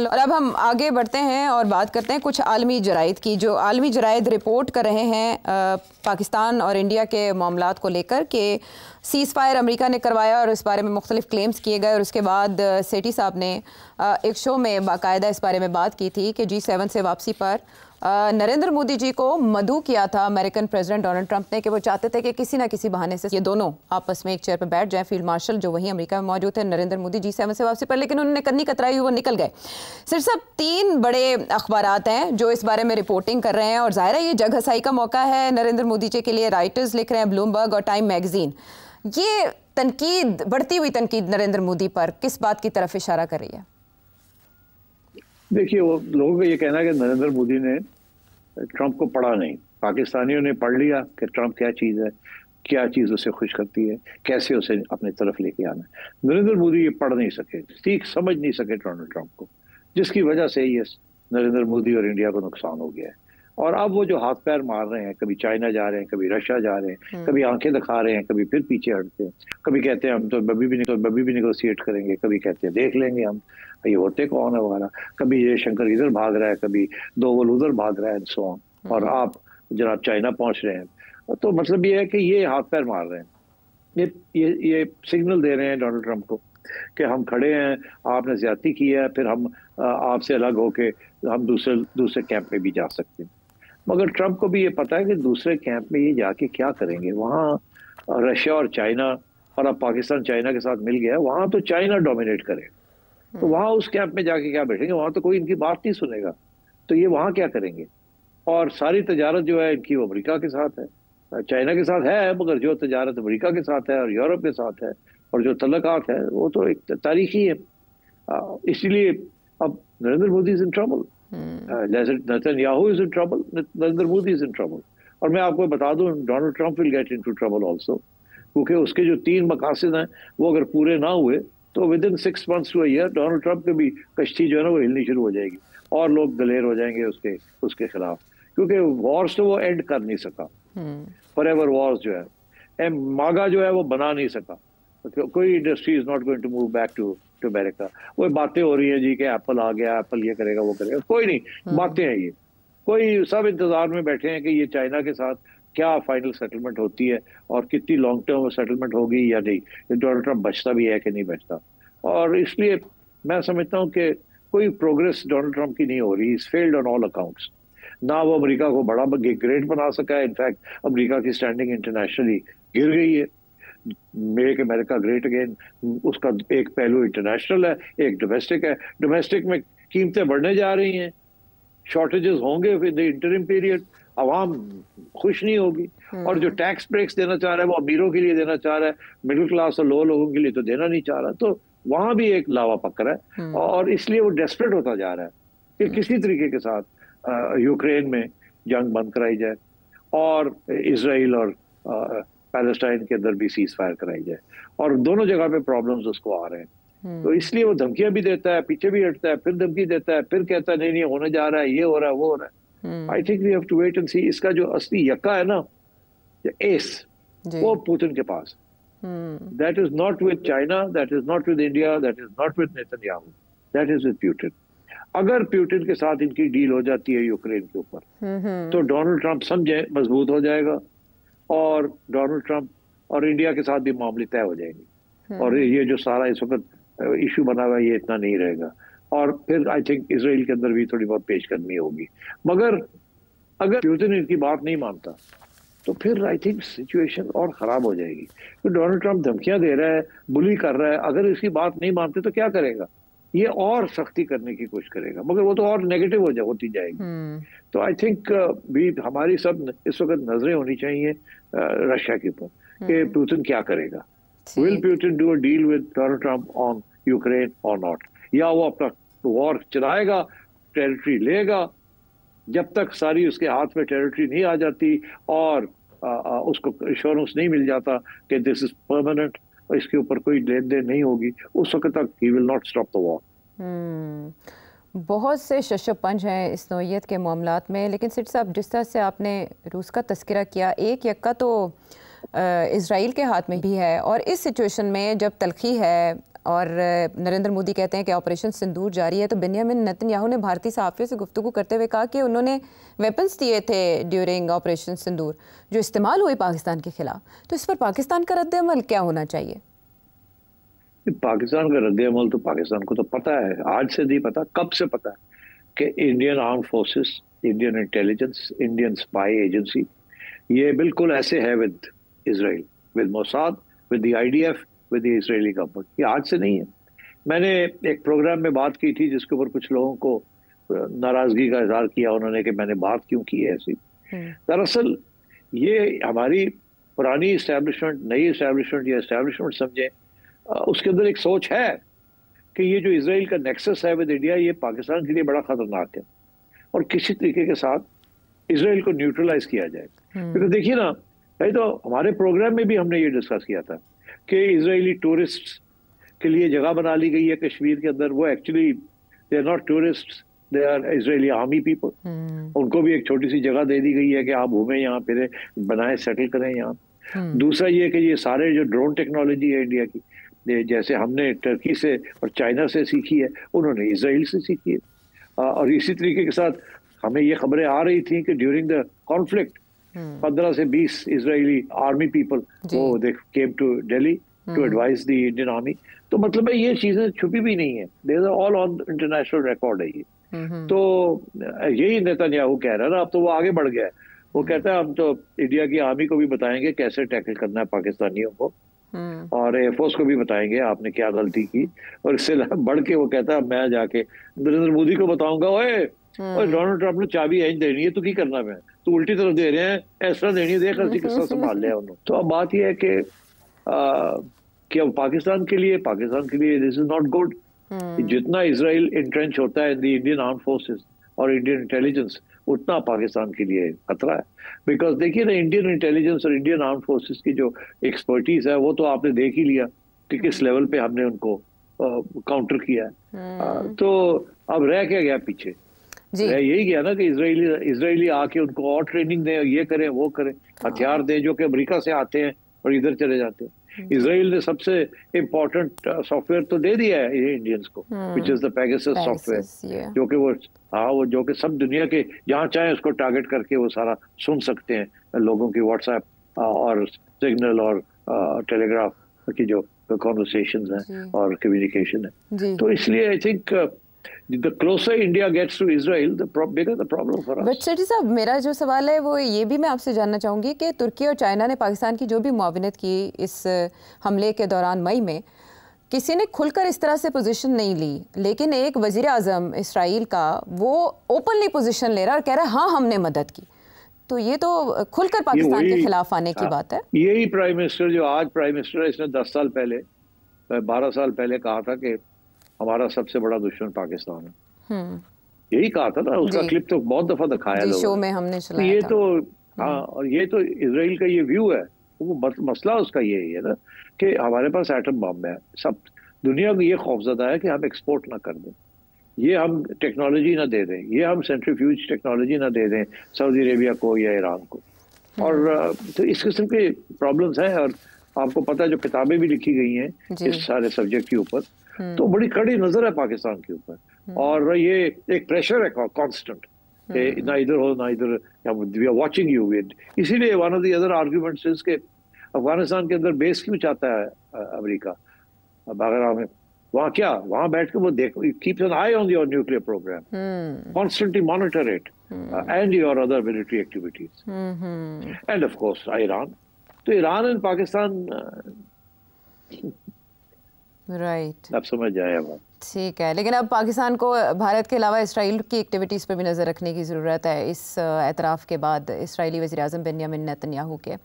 और अब हम आगे बढ़ते हैं और बात करते हैं कुछ आलमी जराइद की। जो आलमी जराइद रिपोर्ट कर रहे हैं पाकिस्तान और इंडिया के मामलात को लेकर कि सीज़ फायर अमेरिका ने करवाया और इस बारे में मुख्तलिफ क्लेम्स किए गए। और उसके बाद सेठी साहब ने एक शो में बाकायदा इस बारे में बात की थी कि G7 से वापसी पर नरेंद्र मोदी जी को मदऊ किया था अमेरिकन प्रेसिडेंट डोनाल्ड ट्रंप ने कि वो चाहते थे कि किसी ना किसी बहाने से ये दोनों आपस में एक चेयर पर बैठ जाएं। फील्ड मार्शल जो वहीं अमेरिका में मौजूद थे, नरेंद्र मोदी G7 से वापसी पर, लेकिन उन्होंने कन्नी कतराई, वो निकल गए। सिर्फ सब 3 बड़े अखबारात हैं जो इस बारे में रिपोर्टिंग कर रहे हैं और ज़ाहिर है ये जग हसाई का मौका है नरेंद्र मोदी जी के लिए। राइटर्स लिख रहे हैं, ब्लूमबर्ग और टाइम मैगजीन। ये तनकीद, बढ़ती हुई तनकीद नरेंद्र मोदी पर किस बात की तरफ इशारा कर रही है? देखिए, वो लोगों का ये कहना है कि नरेंद्र मोदी ने ट्रंप को पढ़ा नहीं। पाकिस्तानियों ने पढ़ लिया कि ट्रंप क्या चीज़ है, क्या चीज़ उसे खुश करती है, कैसे उसे अपनी तरफ लेके आना है। नरेंद्र मोदी ये पढ़ नहीं सके, सीख समझ नहीं सके डोनाल्ड ट्रंप को, जिसकी वजह से ये नरेंद्र मोदी और इंडिया को नुकसान हो गया है। और अब वो जो हाथ पैर मार रहे हैं, कभी चाइना जा रहे हैं, कभी रशिया जा रहे हैं, कभी आंखें दिखा रहे हैं, कभी फिर पीछे हटते हैं, कभी कहते हैं हम तो बभी भी निगोशिएट करेंगे, कभी कहते हैं देख लेंगे हम, ये होते कौन है वगैरह। कभी ये शंकर इधर भाग रहा है, कभी दोवल उधर भाग रहा है, सो ऑन। और आप जनाब चाइना पहुंच रहे हैं। तो मतलब ये है कि ये हाथ पैर मार रहे हैं, ये सिग्नल दे रहे हैं डोनाल्ड ट्रंप को कि हम खड़े हैं, आपने ज्यादती की है, फिर हम आपसे अलग होके हम दूसरे कैंप में भी जा सकते हैं। मगर ट्रंप को भी ये पता है कि दूसरे कैंप में ये जाके क्या करेंगे। वहाँ रशिया और चाइना, और अब पाकिस्तान चाइना के साथ मिल गया, वहाँ तो चाइना डोमिनेट करेगा। तो वहाँ उस कैंप में जाके क्या बैठेंगे, वहाँ तो कोई इनकी बात नहीं सुनेगा। तो ये वहाँ क्या करेंगे? और सारी तजारत जो है इनकी वो अमेरिका के साथ है, चाइना के साथ है, मगर जो तजारत अमेरिका के साथ है और यूरोप के साथ है, और जो तल्लकात है वो तो एक तारीखी है। इसलिए अब Narendra Modi is in trouble, Netanyahu is in trouble, Narendra Modi is in trouble. और मैं आपको बता दूं, Donald Trump will get into trouble also, क्योंकि उसके जो 3 मकासद हैं वो अगर पूरे ना हुए तो within 6 months to a year Donald Trump की भी कश्ती जो है ना वो हिलनी शुरू हो जाएगी और लोग दलेर हो जाएंगे उसके खिलाफ, क्योंकि वॉर्स तो वो एंड कर नहीं सका। फॉरएवर वॉर्स जो है, मागा जो है वो बना नहीं सका। कोई industry is not going to move back to America. वो बातें हो रही है जी कि एप्पल आ गया, एप्पल ये करेगा वो करेगा, कोई नहीं, बातें हैं ये। कोई सब इंतजार में बैठे हैं कि ये चाइना के साथ क्या फाइनल सेटलमेंट होती है और कितनी लॉन्ग टर्म सेटलमेंट होगी या नहीं, डोनाल्ड ट्रंप बचता भी है कि नहीं बचता। और इसलिए मैं समझता हूँ कि कोई प्रोग्रेस डोनाल्ड ट्रंप की नहीं हो रही। Is failed on all accounts. ना वो अमेरिका को बड़ा ग्रेट बना सका है, इनफैक्ट अमेरिका की स्टैंडिंग इंटरनेशनली गिर गई है। मेक अमेरिका ग्रेट अगेन, उसका एक पहलू इंटरनेशनल है, एक डोमेस्टिक है। डोमेस्टिक में कीमतें बढ़ने जा रही हैं, शॉर्टेजेस होंगे विद द इंटरिम पीरियड, आवाम खुश नहीं होगी। और जो टैक्स ब्रेक्स देना चाह रहा है वो अमीरों के लिए देना चाह रहा है, मिडिल क्लास और लो लोगों के लिए तो देना नहीं चाह रहा। तो वहां भी एक लावा पक रहा है और इसलिए वो डेस्परेट होता जा रहा है कि किसी तरीके के साथ यूक्रेन में जंग बंद कराई जाए और इजराइल और पैलेस्टाइन के अंदर भी सीज फायर कराई जाए। और दोनों जगह पे प्रॉब्लम्स उसको आ रहे हैं। तो इसलिए वो धमकियां भी देता है, पीछे भी हटता है, फिर धमकी देता है, फिर कहता है नहीं होने जा रहा है, ये हो रहा है, वो हो रहा है। I think we have to wait and see. इसका जो असली यक्का है ना, एस, वो पुतिन के पास। That is not with China, that is not with India, that is not with Netanyahu, that is with Putin. अगर पुतिन के साथ इनकी डील हो जाती है यूक्रेन के ऊपर तो डोनाल्ड ट्रंप समझे मजबूत हो जाएगा और डोनाल्ड ट्रंप और इंडिया के साथ भी मामले तय हो जाएंगे और ये जो सारा इस वक्त इशू बना हुआ है ये इतना नहीं रहेगा। और फिर आई थिंक इसराइल के अंदर भी थोड़ी बहुत पेशकदमी होगी। मगर अगर पुतिन इनकी बात नहीं मानता तो फिर आई थिंक सिचुएशन और खराब हो जाएगी। तो डोनाल्ड ट्रंप धमकियां दे रहा है, बुली कर रहा है, अगर इसकी बात नहीं मानते तो क्या करेगा? ये और सख्ती करने की कोशिश करेगा, मगर वो तो और नेगेटिव होती जाएगी। तो आई थिंक भी हमारी सब इस वक्त नजरें होनी चाहिए रशिया के ऊपर कि पुतिन क्या करेगा। Will Putin do a deal with Donald Trump on Ukraine और नॉट, या वो अपना वॉर चलाएगा, टेरिटरी लेगा। जब तक सारी उसके हाथ में टेरिटरी नहीं आ जाती और उसको इंश्योरेंस नहीं मिल जाता कि दिस इज परमानेंट, इसके ऊपर कोई लेन देन नहीं होगी, उस वक्त तक he will not stop the war. बहुत से शशपंज हैं इस नौइयत के मामलात में, लेकिन सिट साहब जिस तरह से आपने रूस का तस्करा किया, एक यक्का तो इज़राइल के हाथ में भी है। और इस सिचुएशन में जब तलखी है और नरेंद्र मोदी कहते हैं कि ऑपरेशन सिंदूर जारी है, तो बेंजामिन नेतन्याहू ने भारतीय सहाफ़ियों से गुफ्तगू करते हुए कहा कि उन्होंने वेपन्स दिए थे ड्यूरिंग ऑपरेशन सिंदूर जो इस्तेमाल हुए पाकिस्तान के खिलाफ। तो इस पर पाकिस्तान का रद्द-ए-अमल क्या होना चाहिए? पाकिस्तान का रद्द-ए-अमल तो पाकिस्तान को तो पता है, आज से नहीं पता, कब से पता है कि Indian arm forces, Indian intelligence, Indian spy agency ये बिल्कुल ऐसे है with Israel, with Mossad, with the IDF, with the Israeli government. ये आज से नहीं है। मैंने एक प्रोग्राम में बात की थी जिसके ऊपर कुछ लोगों को नाराजगी का इजहार किया उन्होंने कि मैंने बात क्यों की है ऐसी। दरअसल ये हमारी पुरानी इस्टेब्लिशमेंट, नई इस्टेब्लिशमेंट या इस्टेब्लिशमेंट समझे, उसके अंदर एक सोच है कि ये जो इजराइल का नेक्सस है विद इंडिया, ये पाकिस्तान के लिए बड़ा खतरनाक है और किसी तरीके के साथ इजराइल को न्यूट्रलाइज किया जाए। क्योंकि देखिए ना भाई, तो हमारे प्रोग्राम में भी हमने ये डिस्कस किया था कि इजरायली टूरिस्ट के लिए जगह बना ली गई है कश्मीर के अंदर। वो actually they are not tourist, they are Israeli army people. उनको भी एक छोटी सी जगह दे दी गई है कि आप घूमें यहाँ, फिर बनाए, सेटल करें यहाँ। दूसरा ये कि ये सारे जो ड्रोन टेक्नोलॉजी है इंडिया की, जैसे हमने टर्की से और चाइना से सीखी है, उन्होंने इजराइल से सीखी है। और इसी तरीके के साथ हमें ये खबरें आ रही थी कि ड्यूरिंग द कॉन्फ्लिक्ट 15 से 20 इजरायली आर्मी पीपल वो they came to Delhi to advise the Indian army. तो मतलब है ये चीजें छुपी भी नहीं है, they are all on international record है ये। तो यही नेतन्याहू कह रहा है ना, अब तो वो आगे बढ़ गया है। वो कहता है हम तो इंडिया की आर्मी को भी बताएंगे कैसे टैकल करना है पाकिस्तानियों को, और एयरफोर्स को भी बताएंगे आपने क्या गलती की। और इससे बढ़ के वो कहता है मैं जाके नरेंद्र मोदी को बताऊंगा, ओए डोनाल्ड ट्रंप ने चाबी इंज देनी है, तो की करना मैं, तो उल्टी तरफ दे रहे हैं, इस तरह देनी है, देख किस तरह संभाल लिया उन्होंने। तो अब बात यह है कि अब पाकिस्तान के लिए दिस इज नॉट गुड। जितना इजराइल इंट्रेंच होता है in the Indian arm forces और इंडियन इंटेलिजेंस, उतना पाकिस्तान के लिए खतरा है। बिकॉज देखिए ना, इंडियन इंटेलिजेंस और इंडियन आर्म फोर्सेस की जो एक्सपर्टीज है वो तो आपने देख ही लिया कि किस लेवल पे हमने उनको काउंटर किया है। तो अब रह क्या गया पीछे? यही गया ना कि इजरायली आके उनको और ट्रेनिंग दें, ये करें वो करें, हथियार दें जो कि अमेरिका से आते हैं और इधर चले जाते हैं। इजराइल ने सबसे इम्पोर्टेंट सॉफ्टवेयर तो दे दिया है ये इंडियंस को, which is the Pegasus software, जो कि वो जो कि सब दुनिया के जहाँ चाहे उसको टारगेट करके वो सारा सुन सकते हैं लोगों की व्हाट्सएप और सिग्नल और टेलीग्राफ की जो कॉन्वर्सेशंस हैं और कम्युनिकेशन है। तो इसलिए I think the closer India gets to Israel, the bigger the problem for us. But Sethi साहब, मेरा जो सवाल है वो ये भी मैं आपसे जानना चाहूँगी कि तुर्की और चाइना ने पाकिस्तान की जो भी मुआविनत की इस हमले के दौरान मई में, किसी ने खुलकर इस तरह से पोजीशन नहीं ली, लेकिन एक वजीर आज़म इसराइल का वो ओपनली पोजीशन ले रहा है और कह रहा है हाँ हमने मदद की। तो ये तो खुलकर पाकिस्तान के खिलाफ आने की बात है। यही प्राइम मिनिस्टर जो आज प्राइम मिनिस्टर है, इसने 10 साल पहले 12 साल पहले कहा था कि हमारा सबसे बड़ा दुश्मन पाकिस्तान है। यही कहा था ना, उसका क्लिप तो बहुत दफा दिखाया शो में हमने चलाया ये था। तो हाँ, और ये तो इजराइल का ये व्यू है। वो मसला उसका यही है ना कि हमारे पास एटम बम है, सब दुनिया को ये खौफजदा है कि हम एक्सपोर्ट ना कर दें, ये हम टेक्नोलॉजी ना दे दें, ये हम सेंट्रीफ्यूज टेक्नोलॉजी ना दे दें सऊदी अरेबिया को या ईरान को। और तो इस किस्म के प्रॉब्लम्स हैं। और आपको पता है जो किताबें भी लिखी गई हैं इस सारे सब्जेक्ट के ऊपर, तो बड़ी कड़ी नजर है पाकिस्तान के ऊपर। और ये एक प्रेशर है कांस्टेंट, ना इधर हो ना इधर, we are watching you with. इसीलिए one of the other arguments is के अफगानिस्तान के अंदर बेस क्यों चाहता है अमेरिका बागरा में? वहां बैठ के वो देख, keeps an eye on your nuclear program, constantly monitor it and your other military activities, and of course Iran. तो ईरान एंड पाकिस्तान राइट आप समझ जाए बात। ठीक है, लेकिन अब पाकिस्तान को भारत के अलावा इसराइल की एक्टिविटीज़ पर भी नज़र रखने की ज़रूरत है इस एतराफ़ के बाद इसराइली वज़ीर-ए-आज़म बेंजामिन नेतन्याहू के।